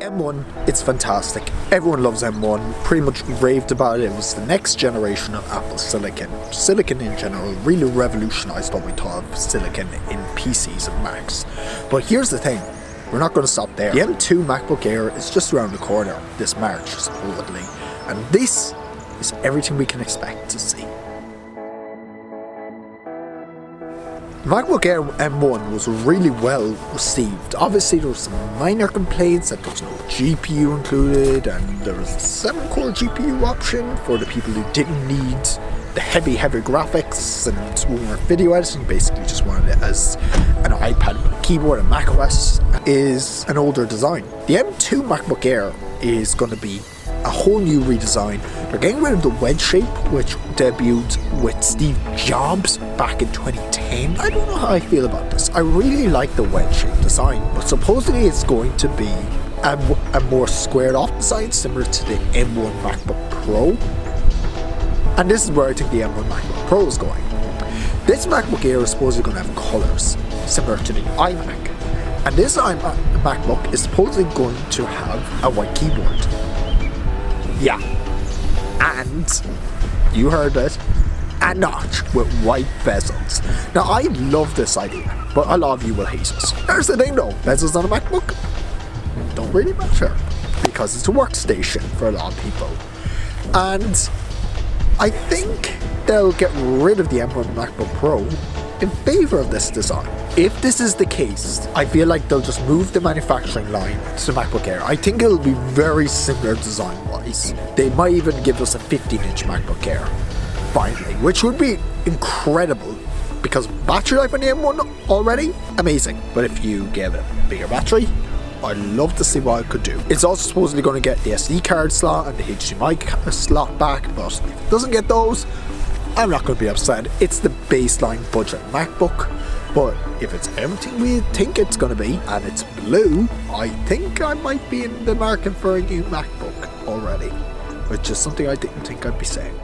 M1, it's fantastic. Everyone loves M1, pretty much raved about it. It was the next generation of Apple Silicon. Silicon in general really revolutionized what we thought of silicon in PCs and Macs. But here's the thing, we're not going to stop there. The M2 MacBook Air is just around the corner this March, supposedly. And this is everything we can expect to see. MacBook Air M1 was really well received. Obviously there were some minor complaints that there was no GPU included, and there was a 7-core GPU option for the people who didn't need the heavy graphics and who weren't video editing, basically just wanted it as an iPad with a keyboard and macOS. Is an older design. The M2 MacBook Air is going to be a whole new redesign. They're getting rid of the wedge shape, which debuted with Steve Jobs back in 2010. I don't know how I feel about this. I really like the wedge shape design, but supposedly it's going to be a more squared off design similar to the M1 MacBook Pro. And this is where I think the M1 MacBook Pro is going. This MacBook Air is supposedly going to have colours similar to the iMac. And this MacBook is supposedly going to have a white keyboard. Yeah, and you heard it, a notch with white bezels. Now I love this idea, but a lot of you will hate it. Here's the thing though, bezels on a MacBook don't really matter because it's a workstation for a lot of people. And I think they'll get rid of the M1 MacBook Pro in favour of this design. If this is the case, I feel like they'll just move the manufacturing line to the MacBook Air. I think it'll be very similar design-wise. They might even give us a 15-inch MacBook Air, finally, which would be incredible because battery life on the M1 already, amazing. But if you give it a bigger battery, I'd love to see what it could do. It's also supposedly going to get the SD card slot and the HDMI slot back, but if it doesn't get those, I'm not going to be upset. It's the baseline budget MacBook, but if it's everything we think it's going to be, and it's blue, I think I might be in the market for a new MacBook already, which is something I didn't think I'd be saying.